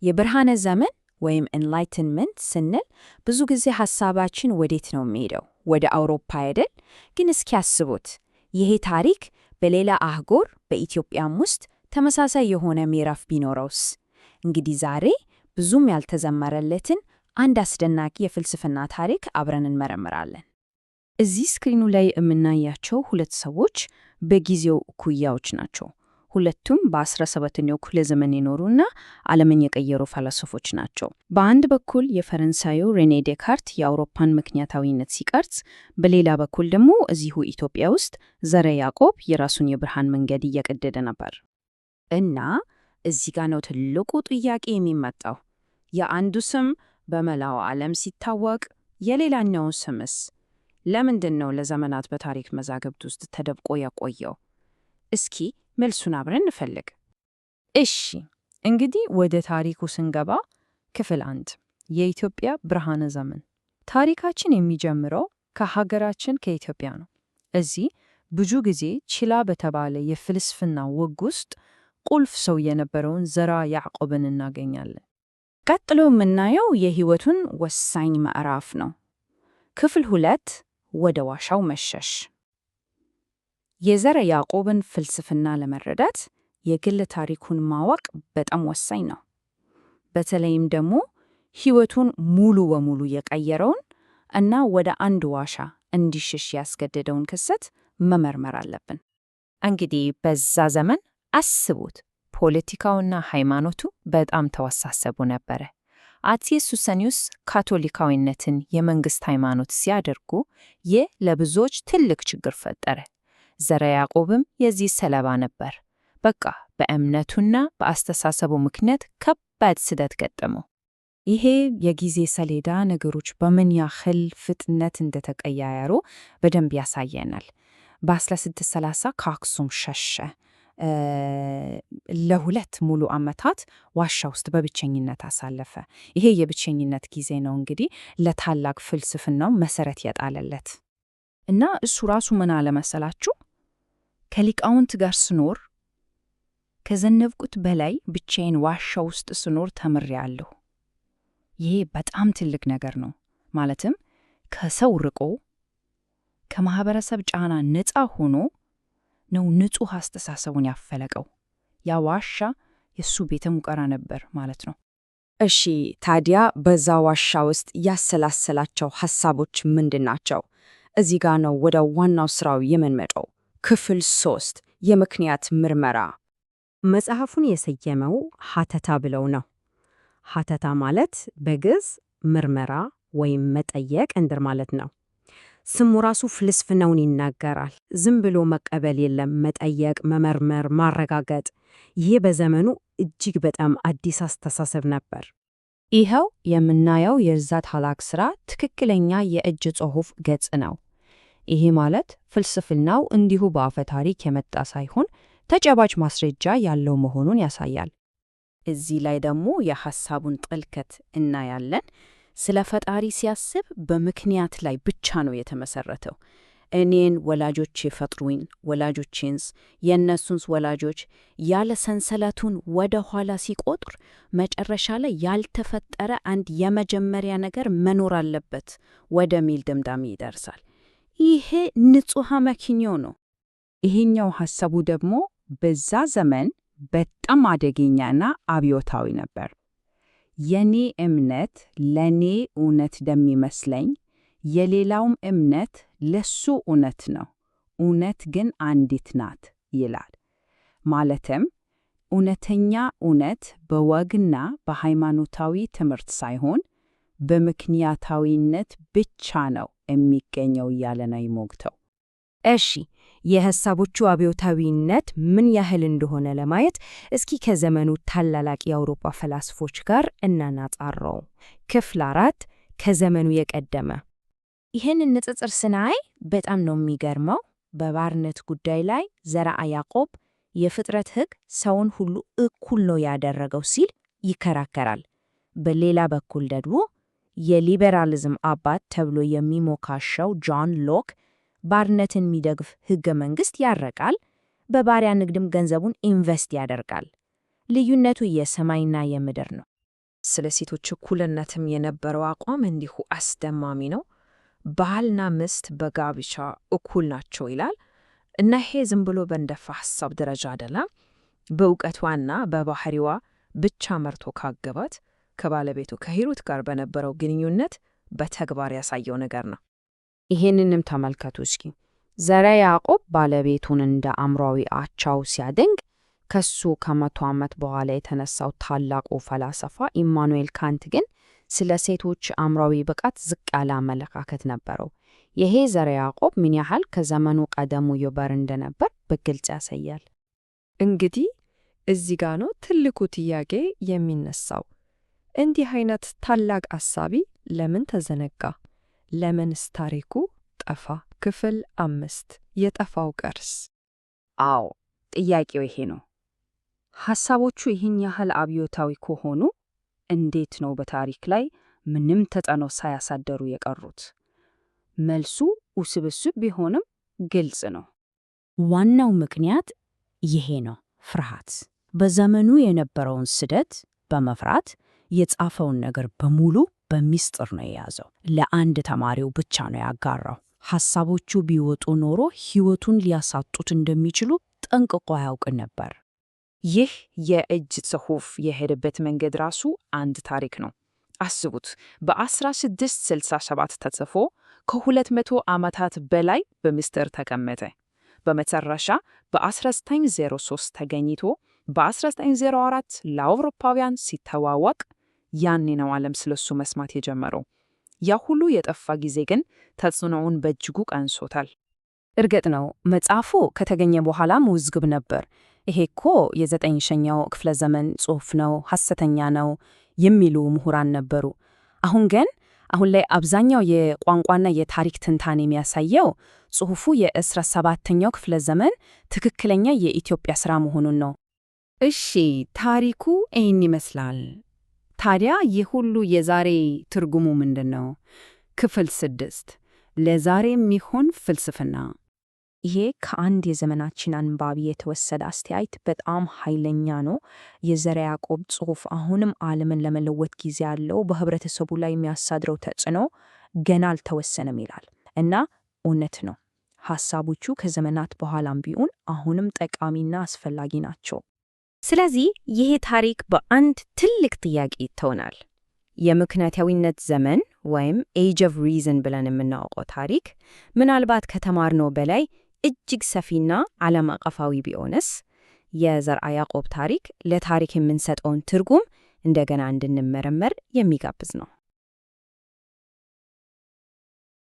የብርሃነ ዘመን ወይም ኤንላይትንመንት ስንል ብዙ ጊዜ ሐሳባችን ወዴት ነው የሚሄደው? ወደ አውሮፓ አይደል? ግን እስኪ ያስቡት፣ ይሄ ታሪክ በሌላ አህጉር በኢትዮጵያም ውስጥ ተመሳሳይ የሆነ ምዕራፍ ቢኖረውስ? እንግዲህ ዛሬ ብዙም ያልተዘመረለትን አንድ አስደናቂ የፍልስፍና ታሪክ አብረን እንመረምራለን። እዚህ ስክሪኑ ላይ የምናያቸው ሁለት ሰዎች በጊዜው እኩያዎች ናቸው። ሁለቱም በ17ኛው ክፍለ ዘመን የኖሩና ዓለምን የቀየሩ ፈላስፎች ናቸው። በአንድ በኩል የፈረንሳዩ ሬኔ ዴካርት የአውሮፓን ምክንያታዊነት ሲቀርጽ፣ በሌላ በኩል ደግሞ እዚሁ ኢትዮጵያ ውስጥ ዘረ ያዕቆብ የራሱን የብርሃን መንገድ እየቀደደ ነበር። እና እዚህ ጋር ነው ትልቁ ጥያቄ የሚመጣው። የአንዱ ስም በመላው ዓለም ሲታወቅ፣ የሌላኛው ስምስ ለምንድን ነው ለዘመናት በታሪክ መዛግብት ውስጥ ተደብቆ የቆየው? እስኪ መልሱን አብረን እንፈልግ። እሺ፣ እንግዲህ ወደ ታሪኩ ስንገባ ክፍል 1 የኢትዮጵያ ብርሃነ ዘመን። ታሪካችን የሚጀምረው ከሀገራችን ከኢትዮጵያ ነው። እዚህ ብዙ ጊዜ ችላ በተባለ የፍልስፍና ወግ ውስጥ ቁልፍ ሰው የነበረውን ዘራ ያዕቆብን እናገኛለን። ቀጥሎ የምናየው የሕይወቱን ወሳኝ ምዕራፍ ነው። ክፍል 2 ወደ ዋሻው መሸሽ። የዘረ ያዕቆብን ፍልስፍና ለመረዳት የግል ታሪኩን ማወቅ በጣም ወሳኝ ነው። በተለይም ደግሞ ሕይወቱን ሙሉ በሙሉ የቀየረውን እና ወደ አንድ ዋሻ እንዲሸሽ ያስገደደውን ክስተት መመርመር አለብን። እንግዲህ በዛ ዘመን አስቡት፣ ፖለቲካውና ሃይማኖቱ በጣም ተወሳሰቡ ነበረ። አፄ ሱሰንዮስ ካቶሊካዊነትን የመንግሥት ሃይማኖት ሲያደርጉ ይህ ለብዙዎች ትልቅ ችግር ፈጠረ። ዘረ ያዕቆብም የዚህ ሰለባ ነበር። በቃ በእምነቱና በአስተሳሰቡ ምክንያት ከባድ ስደት ገጠመው። ይሄ የጊዜ ሰሌዳ ነገሮች በምን ያህል ፍጥነት እንደተቀያየሩ በደንብ ያሳየናል። በ1630 ከአክሱም ሸሸ። ለ2 ሙሉ ዓመታት ዋሻ ውስጥ በብቸኝነት አሳለፈ። ይሄ የብቸኝነት ጊዜ ነው እንግዲህ ለታላቅ ፍልስፍናው መሰረት የጣለለት። እና እሱ ራሱ ምን አለ መሰላችሁ? ከሊቃውንት ጋር ስኖር ከዘነብኩት በላይ ብቻዬን ዋሻ ውስጥ ስኖር ተምሬአለሁ። ይሄ በጣም ትልቅ ነገር ነው። ማለትም ከሰው ርቆ ከማህበረሰብ ጫና ነፃ ሆኖ ነው ንጹሕ አስተሳሰቡን ያፈለቀው። ያ ዋሻ የሱ ቤተ ሙከራ ነበር ማለት ነው። እሺ፣ ታዲያ በዛ ዋሻ ውስጥ ያሰላሰላቸው ሐሳቦች ምንድን ናቸው? እዚህ ጋር ነው ወደ ዋናው ስራው የምንመጣው። ክፍል 3 የምክንያት ምርመራ። መጽሐፉን የሰየመው ሀተታ ብለው ነው። ሀተታ ማለት በግዕዝ ምርመራ ወይም መጠየቅ እንድር ማለት ነው። ስሙ ራሱ ፍልስፍናውን ይናገራል። ዝም ብሎ መቀበል የለም፣ መጠየቅ፣ መመርመር፣ ማረጋገጥ። ይሄ በዘመኑ እጅግ በጣም አዲስ አስተሳሰብ ነበር። ይኸው የምናየው የዛ ታላቅ ሥራ ትክክለኛ የእጅ ጽሑፍ ገጽ ነው። ይሄ ማለት ፍልስፍናው እንዲሁ በአፈ ታሪክ የመጣ ሳይሆን ተጨባጭ ማስረጃ ያለው መሆኑን ያሳያል። እዚህ ላይ ደግሞ የሐሳቡን ጥልቀት እናያለን። ስለ ፈጣሪ ሲያስብ በምክንያት ላይ ብቻ ነው የተመሰረተው። እኔን ወላጆቼ ፈጥሩኝ፣ ወላጆቼንስ፣ የእነሱንስ ወላጆች ያለ ሰንሰለቱን ወደ ኋላ ሲቆጥር መጨረሻ ላይ ያልተፈጠረ አንድ የመጀመሪያ ነገር መኖር አለበት ወደሚል ድምዳሜ ይደርሳል። ይሄ ንጹሕ መክንዮ ነው። ይሄኛው ሐሳቡ ደግሞ በዛ ዘመን በጣም አደገኛና አብዮታዊ ነበር። የኔ እምነት ለኔ እውነት እንደሚመስለኝ የሌላውም እምነት ለሱ እውነት ነው፣ እውነት ግን አንዲት ናት ይላል። ማለትም እውነተኛ እውነት በወግና በሃይማኖታዊ ትምህርት ሳይሆን በምክንያታዊነት ብቻ ነው የሚገኘው እያለ ነው ይሞግተው። እሺ፣ የሐሳቦቹ አብዮታዊነት ምን ያህል እንደሆነ ለማየት እስኪ ከዘመኑ ታላላቅ የአውሮፓ ፈላስፎች ጋር እናናጻረው። ክፍል 4 ከዘመኑ የቀደመ። ይህንን ንጽጽር ስናይ በጣም ነው የሚገርመው። በባርነት ጉዳይ ላይ ዘረ ያዕቆብ የፍጥረት ሕግ ሰውን ሁሉ እኩል ነው ያደረገው ሲል ይከራከራል። በሌላ በኩል ደግሞ የሊበራሊዝም አባት ተብሎ የሚሞካሸው ጆን ሎክ ባርነትን የሚደግፍ ሕገ መንግሥት ያረቃል፣ በባሪያ ንግድም ገንዘቡን ኢንቨስት ያደርጋል። ልዩነቱ የሰማይና የምድር ነው። ስለ ሴቶች እኩልነትም የነበረው አቋም እንዲሁ አስደማሚ ነው። ባልና ሚስት በጋብቻ እኩል ናቸው ይላል እና ይሄ ዝም ብሎ በእንደፋ ሐሳብ ደረጃ አይደለም። በእውቀቷና በባህሪዋ ብቻ መርቶ ካገባት ከባለቤቱ ከሂሩት ጋር በነበረው ግንኙነት በተግባር ያሳየው ነገር ነው። ይሄንንም ተመልከቱ እስኪ። ዘርዓ ያዕቆብ ባለቤቱን እንደ አእምሯዊ አቻው ሲያደንቅ ከሱ ከ100 ዓመት በኋላ የተነሳው ታላቁ ፈላሰፋ ኢማኑኤል ካንት ግን ስለ ሴቶች አእምሯዊ ብቃት ዝቅ ያለ አመለካከት ነበረው። ይሄ ዘርዓ ያዕቆብ ምን ያህል ከዘመኑ ቀደሙ ይበር እንደነበር በግልጽ ያሳያል። እንግዲህ እዚህ ጋር ነው ትልቁ ጥያቄ የሚነሳው። እንዲህ አይነት ታላቅ አሳቢ ለምን ተዘነጋ? ለምንስ ታሪኩ ጠፋ? ክፍል 5 የጠፋው ቅርስ። አዎ ጥያቄው ይሄ ነው። ሐሳቦቹ ይህን ያህል አብዮታዊ ከሆኑ እንዴት ነው በታሪክ ላይ ምንም ተጽዕኖ ሳያሳደሩ የቀሩት? መልሱ ውስብስብ ቢሆንም ግልጽ ነው። ዋናው ምክንያት ይሄ ነው፣ ፍርሃት። በዘመኑ የነበረውን ስደት በመፍራት የጻፈውን ነገር በሙሉ በሚስጥር ነው የያዘው። ለአንድ ተማሪው ብቻ ነው ያጋራው። ሐሳቦቹ ቢወጡ ኖሮ ሕይወቱን ሊያሳጡት እንደሚችሉ ጠንቅቆ ያውቅ ነበር። ይህ የእጅ ጽሑፍ የሄደበት መንገድ ራሱ አንድ ታሪክ ነው። አስቡት፣ በ1667 ተጽፎ ከ200 ዓመታት በላይ በምስጢር ተቀመጠ። በመጨረሻ በ1903 ተገኝቶ በ1904 ለአውሮፓውያን ሲተዋወቅ ያኔ ነው ዓለም ስለሱ መስማት የጀመረው። ያ ሁሉ የጠፋ ጊዜ ግን ተጽዕኖውን በእጅጉ ቀንሶታል። እርግጥ ነው መጽሐፉ ከተገኘ በኋላም ውዝግብ ነበር። ይሄ እኮ የ9ኛው ክፍለ ዘመን ጽሑፍ ነው፣ ሐሰተኛ ነው የሚሉ ምሁራን ነበሩ። አሁን ላይ አብዛኛው የቋንቋና የታሪክ ትንታኔ የሚያሳየው ጽሑፉ የ17ኛው ክፍለ ዘመን ትክክለኛ የኢትዮጵያ ሥራ መሆኑን ነው። እሺ፣ ታሪኩ ይህን ይመስላል። ታዲያ ይህ ሁሉ የዛሬ ትርጉሙ ምንድን ነው? ክፍል 6 ለዛሬ የሚሆን ፍልስፍና። ይሄ ከአንድ የዘመናችን አንባቢ የተወሰደ አስተያየት በጣም ኃይለኛ ነው። የዘርዓ ያዕቆብ ጽሑፍ አሁንም ዓለምን ለመለወጥ ጊዜ ያለው፣ በህብረተሰቡ ላይ የሚያሳድረው ተጽዕኖ ገና አልተወሰነም ይላል እና እውነት ነው። ሐሳቦቹ ከዘመናት በኋላም ቢሆን አሁንም ጠቃሚና አስፈላጊ ናቸው። ስለዚህ ይሄ ታሪክ በአንድ ትልቅ ጥያቄ ይተውናል። የምክንያታዊነት ዘመን ወይም ኤጅ ኦፍ ሪዝን ብለን የምናውቀው ታሪክ ምናልባት ከተማርነው በላይ እጅግ ሰፊና ዓለም አቀፋዊ ቢሆንስ? የዘርዓ ያዕቆብ ታሪክ ለታሪክ የምንሰጠውን ትርጉም እንደገና እንድንመረመር የሚጋብዝ ነው።